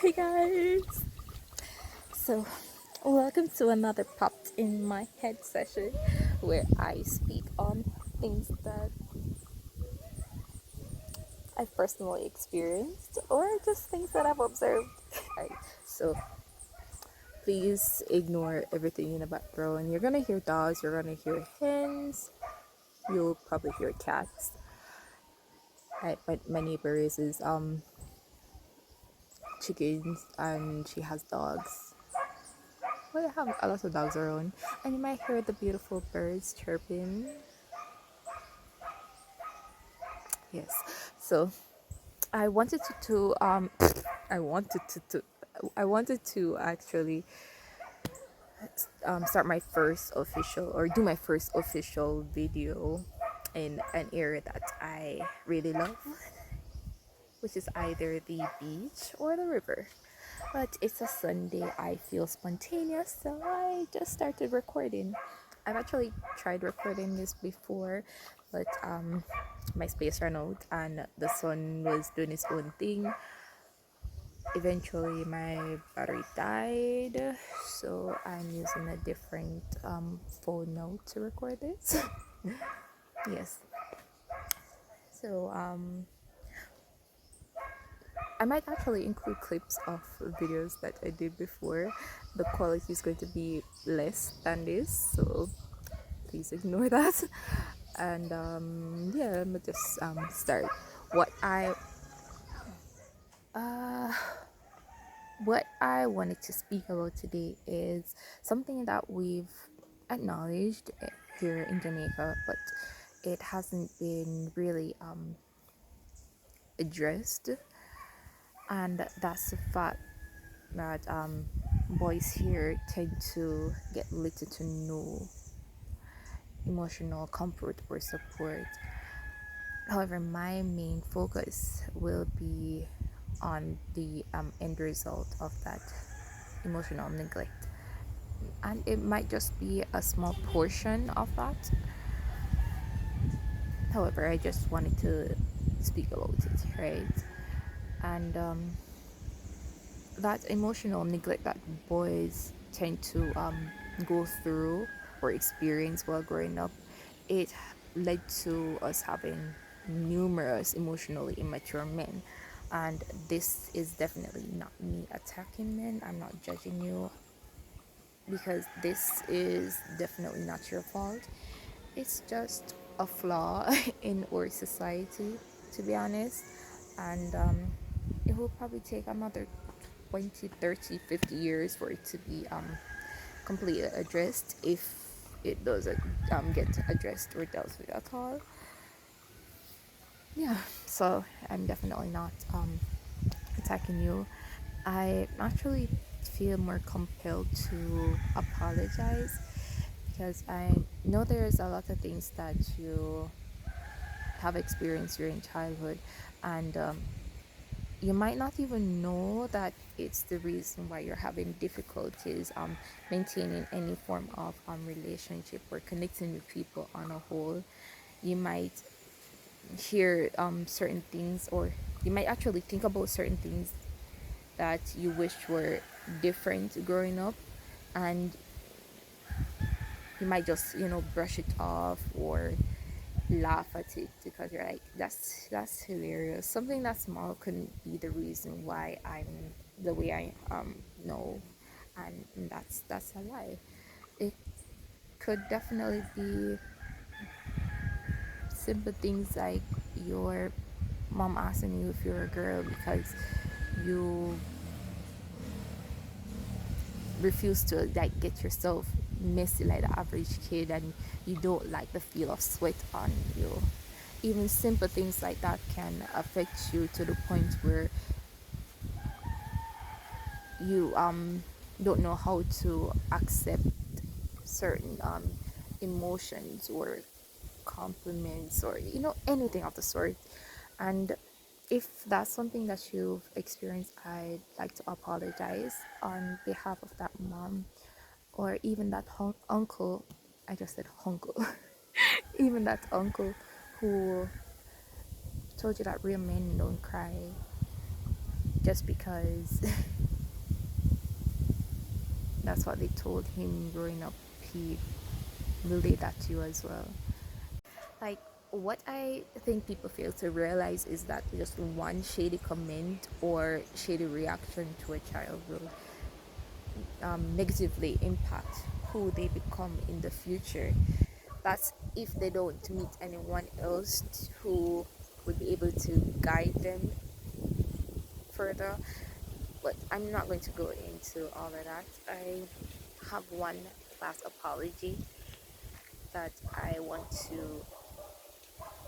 Hey guys! So, welcome to another Popped in My Head session where I speak on things that I've personally experienced or just things that I've observed. Right, so please ignore everything in the background. You're gonna hear dogs, you're gonna hear hens, you'll probably hear cats. Right, but my neighbor raises chickens and she has dogs. We have a lot of dogs around, and you might hear the beautiful birds chirping. Yes, so I wanted I wanted I wanted to actually start my first official or do my first official video in an area that I really love, which is either the beach or the river. But it's a Sunday, I feel spontaneous, so I just started recording. I've actually tried recording this before, but my space ran out and the sun was doing its own thing. Eventually, my battery died, so I'm using a different phone now to record this. Yes, so I might actually include clips of videos that I did before. The quality is going to be less than this, so please ignore that. And yeah, let me just start. What I uh, what I wanted to speak about today is something that we've acknowledged here in Jamaica, but it hasn't been really addressed, and that's the fact that boys here tend to get little to no emotional comfort or support. However, my main focus will be on the end result of that emotional neglect, and it might just be a small portion of that. However, I just wanted to speak about it, right? And that emotional neglect that boys tend to go through or experience while growing up, it led to us having numerous emotionally immature men. And this is definitely not me attacking men. I'm not judging you, because this is definitely not your fault. It's just a flaw in our society, to be honest. And it will probably take another 20, 30, 50 years for it to be completely addressed, if it doesn't get addressed or dealt with at all. Yeah, so I'm definitely not attacking you. I actually feel more compelled to apologize, because I know there's a lot of things that you have experienced during childhood, and you might not even know that it's the reason why you're having difficulties maintaining any form of relationship or connecting with people on a whole. You might hear certain things, or you might actually think about certain things that you wish were different growing up, and you might just brush it off or laugh at it, because you're like, that's hilarious. Something that small couldn't be the reason why I'm the way I know, and that's a lie. It could definitely be simple things like your mom asking you if you're a girl because you refuse to like get yourself messy like the average kid, and you don't like the feel of sweat on you. Even simple things like that can affect you to the point where you don't know how to accept certain emotions or compliments, or anything of the sort. And if that's something that you've experienced, I'd like to apologize on behalf of that mom, or even that uncle. I just said uncle. Even that uncle who told you that real men don't cry. just because that's what they told him growing up, he relayed that to you as well. Like, what I think people fail to realize is that just one shady comment or shady reaction to a child will negatively impact who they become in the future. That's if they don't meet anyone else who would be able to guide them further. But I'm not going to go into all of that. I have one last apology that I want to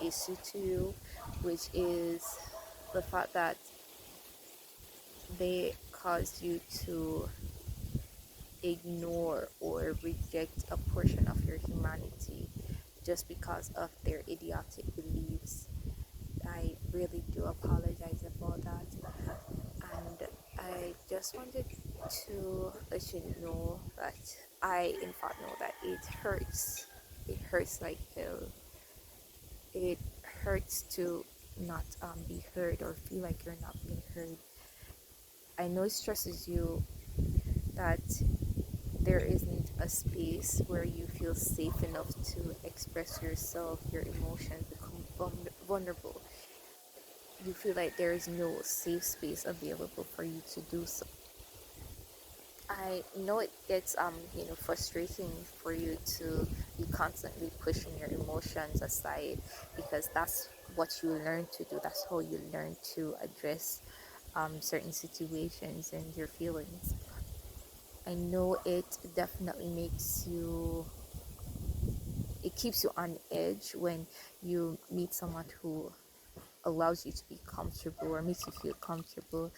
issue to you, which is the fact that they caused you to ignore or reject a portion of your humanity just because of their idiotic beliefs. I really do apologize about that. And I just wanted to let you know that I, in fact, know that it hurts. It hurts like hell. It hurts to not be heard or feel like you're not being heard. I know it stresses you that there isn't a space where you feel safe enough to express yourself, your emotions, become vulnerable. You feel like there is no safe space available for you to do so. I know it gets frustrating for you to be constantly pushing your emotions aside because that's what you learn to do. That's how you learn to address certain situations and your feelings. I know it definitely makes you, it keeps you on edge when you meet someone who allows you to be comfortable or makes you feel comfortable.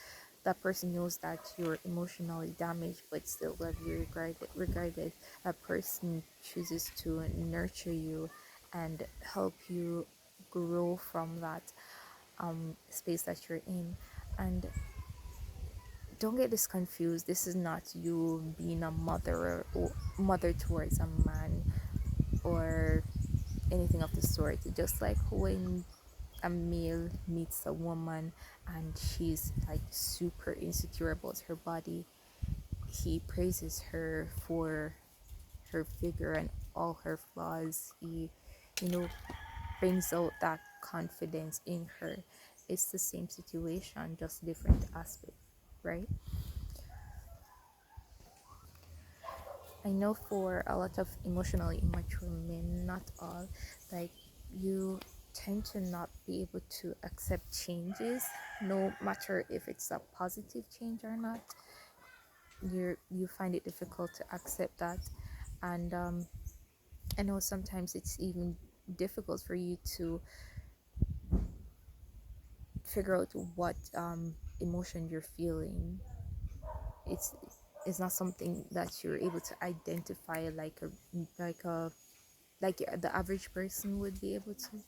That person knows that you're emotionally damaged but still love you regarded. That person chooses to nurture you and help you grow from that space that you're in. And don't get this confused. This is not you being a mother or mother towards a man or anything of the sort. Just like when a male meets a woman and she's like super insecure about her body, he praises her for her figure and all her flaws. He, you know, brings out that confidence in her. It's the same situation, just different aspect, right? I know for a lot of emotionally immature men, not all, like you tend to not be able to accept changes, no matter if it's a positive change or not. You find it difficult to accept that, and I know sometimes it's even difficult for you to figure out what emotion you're feeling. It's it's not something that you're able to identify like a like the average person would be able to,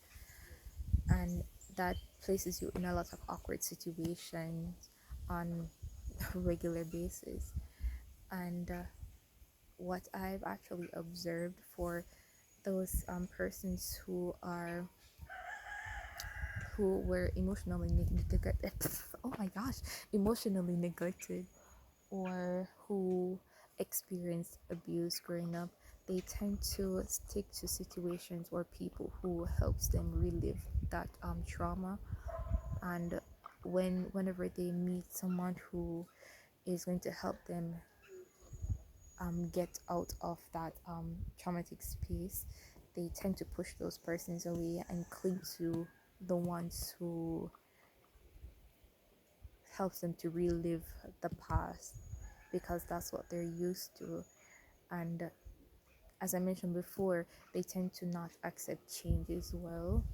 and that places you in a lot of awkward situations on a regular basis. And what I've actually observed for those persons who were emotionally neglected oh my gosh, emotionally neglected, or who experienced abuse growing up, they tend to stick to situations or people who helps them relive that trauma. And whenever they meet someone who is going to help them get out of that traumatic space, they tend to push those persons away and cling to the ones who helps them to relive the past because that's what they're used to. And as I mentioned before, they tend to not accept changes well.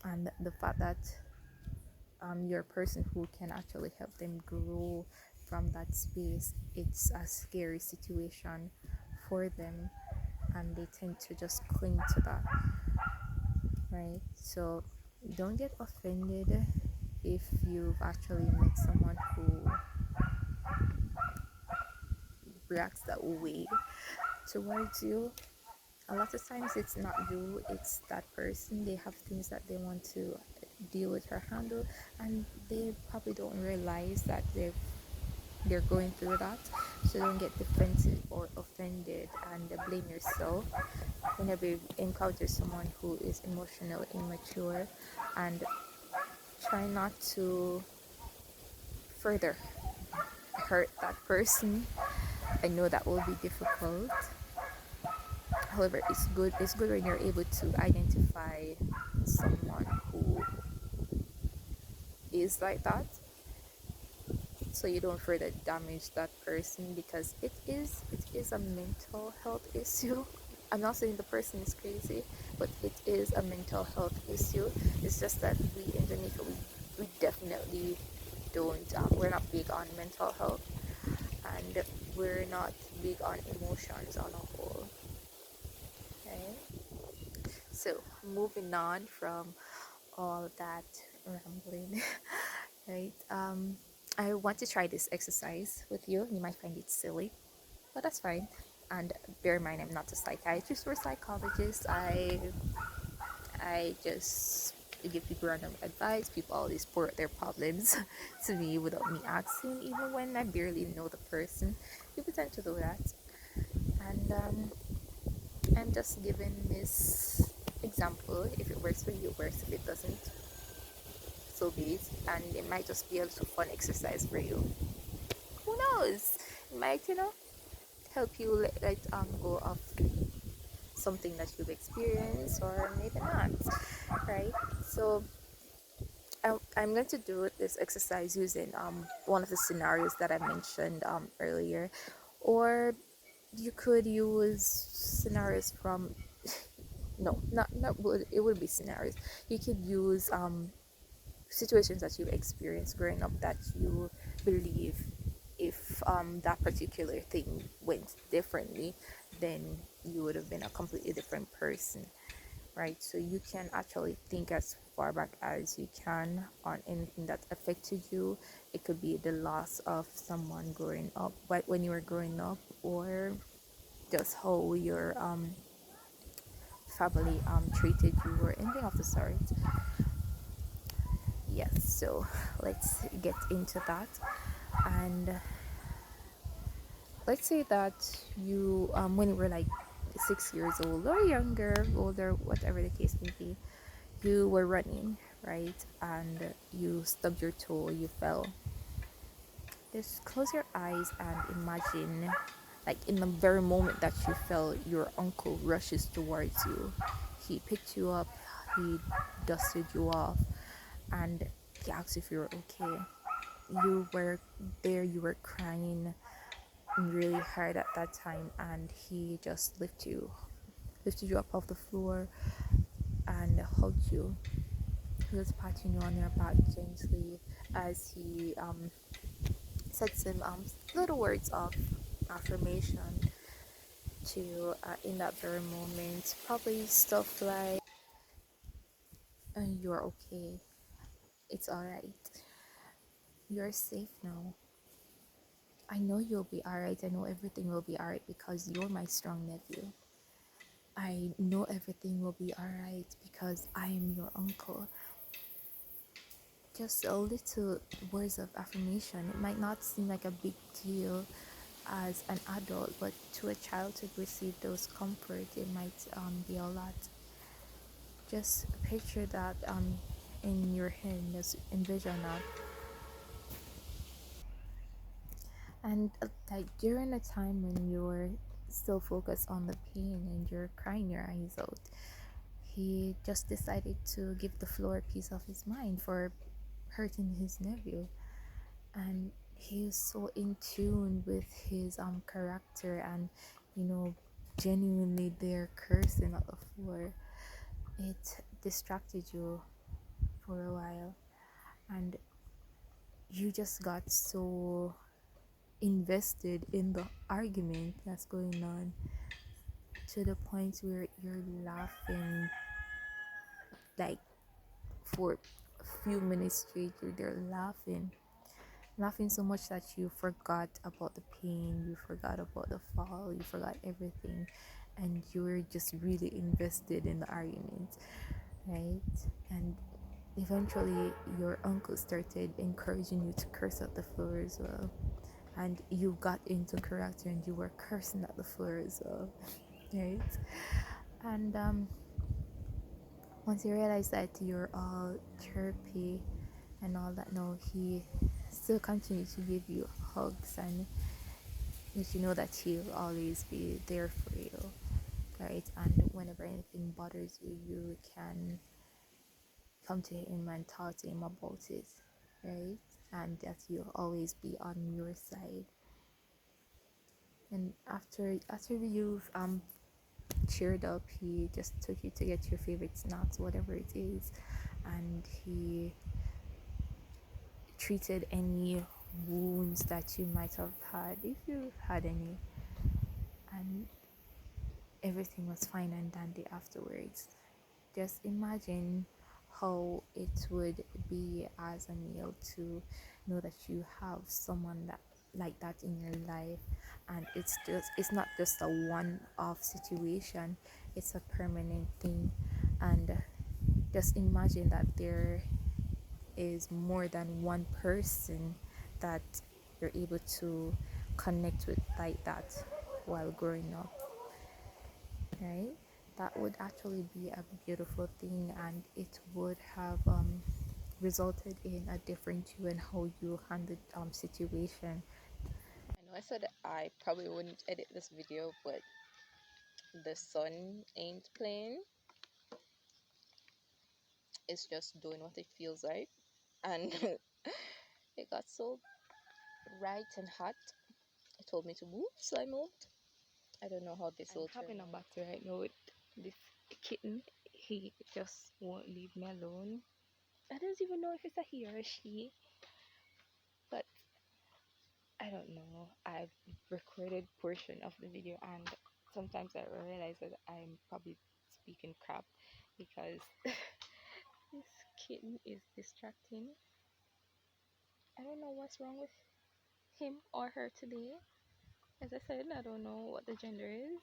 And the fact that you're a person who can actually help them grow from that space, it's a scary situation for them, and they tend to just cling to that, right? So don't get offended if you've actually met someone who reacts that way towards you. A lot of times it's not you, it's that person. They have things that they want to deal with or handle, and they probably don't realize that they're going through that. So don't get defensive or offended and blame yourself whenever you encounter someone who is emotionally immature, and try not to further hurt that person. I know that will be difficult. However, it's good when you're able to identify someone who is like that, so you don't further damage that person, because it is a mental health issue. I'm not saying the person is crazy, but it is a mental health issue. It's just that we in Jamaica, we definitely don't we're not big on mental health, and we're not big on emotions on a whole. Okay, so moving on from all that rambling, right? I want to try this exercise with you. You might find it silly, but that's fine. And bear in mind, I'm not a psychiatrist or psychologist. I just give people random advice. People always pour out their problems to me without me asking, even when I barely know the person. People tend to do that, and I'm just giving this example. If it works for you, it works. If it doesn't, so be it. And it might just be a little fun exercise for you. Who knows? It might, help you let go of something that you've experienced, or maybe not, right? So I'm going to do this exercise using one of the scenarios that I mentioned earlier, or you could use scenarios from no, not would it would be scenarios. You could use situations that you experienced growing up that you believe, if that particular thing went differently, then you would have been a completely different person, right? So you can actually think as far back as you can on anything that affected you. It could be the loss of someone growing up, but when you were growing up, or just how your family treated you, or anything of the sort. Yes, so let's get into that. And let's say that you when you were like 6 years old or younger, older, whatever the case may be, you were running, right? And you stubbed your toe, you fell. Just close your eyes and imagine, like, in the very moment that you fell, your uncle rushes towards you. He picked you up, he dusted you off, and he asked if you were okay. You were there, you were crying really hard at that time, and he just lifted you up off the floor and hugged you. He was patting you on your back gently as he said some little words of affirmation to you in that very moment. Probably stuff like, "You're okay. It's alright. You're safe now. I know you'll be alright. I know everything will be alright because you're my strong nephew. I know everything will be alright because I am your uncle." Just a little words of affirmation. It might not seem like a big deal as an adult, but to a child to receive those comfort, it might be a lot. Just picture that in your head, just envision that. And like during a time when you're still focused on the pain and you're crying your eyes out, he just decided to give the floor a piece of his mind for hurting his nephew. And he is so in tune with his character, and genuinely there cursing at the floor. It distracted you for a while, and you just got so invested in the argument that's going on, to the point where you're laughing like for a few minutes straight. You're there laughing so much that you forgot about the pain, you forgot about the fall, you forgot everything, and you were just really invested in the argument, right? And eventually your uncle started encouraging you to curse at the floor as well, and you got into character and you were cursing at the floor as well, right? And once you realize that you're all chirpy and all that, no, he still continues to give you hugs and let you know that he'll always be there for you, right? And whenever anything bothers you, you can come to him and talk to him about it, right? And that he'll always be on your side. And after you've cheered up, he just took you to get your favorite snacks, whatever it is, and he treated any wounds that you might have had, if you had any, and everything was fine and dandy afterwards. Just imagine how it would be as a male to know that you have someone that like that in your life, and it's not just a one-off situation, it's a permanent thing. And just imagine that there is more than one person that you're able to connect with like that while growing up, right? That would actually be a beautiful thing, and it would have resulted in a different you and how you handled situation. I know I said I probably wouldn't edit this video, but the sun ain't playing. It's just doing what it feels like. And it got so bright and hot. It told me to move, so I moved. I don't know how this I'm will turn having a out. battle right now with this kitten. He just won't leave me alone. I don't even know if it's a he or a she, but I don't know. I've recorded portion of the video, and sometimes I realize that I'm probably speaking crap because this kitten is distracting. I don't know what's wrong with him or her today. As I said, I don't know what the gender is.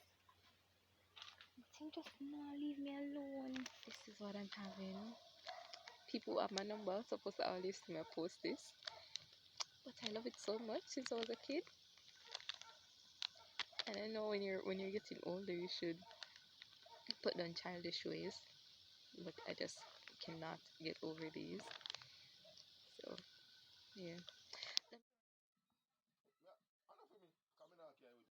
Tim just not leave me alone. This is what I'm having. People who have my number are supposed to always see me post this. But I love it so much since I was a kid. And I know when you're getting older you should put down childish ways. But I just cannot get over these. So yeah.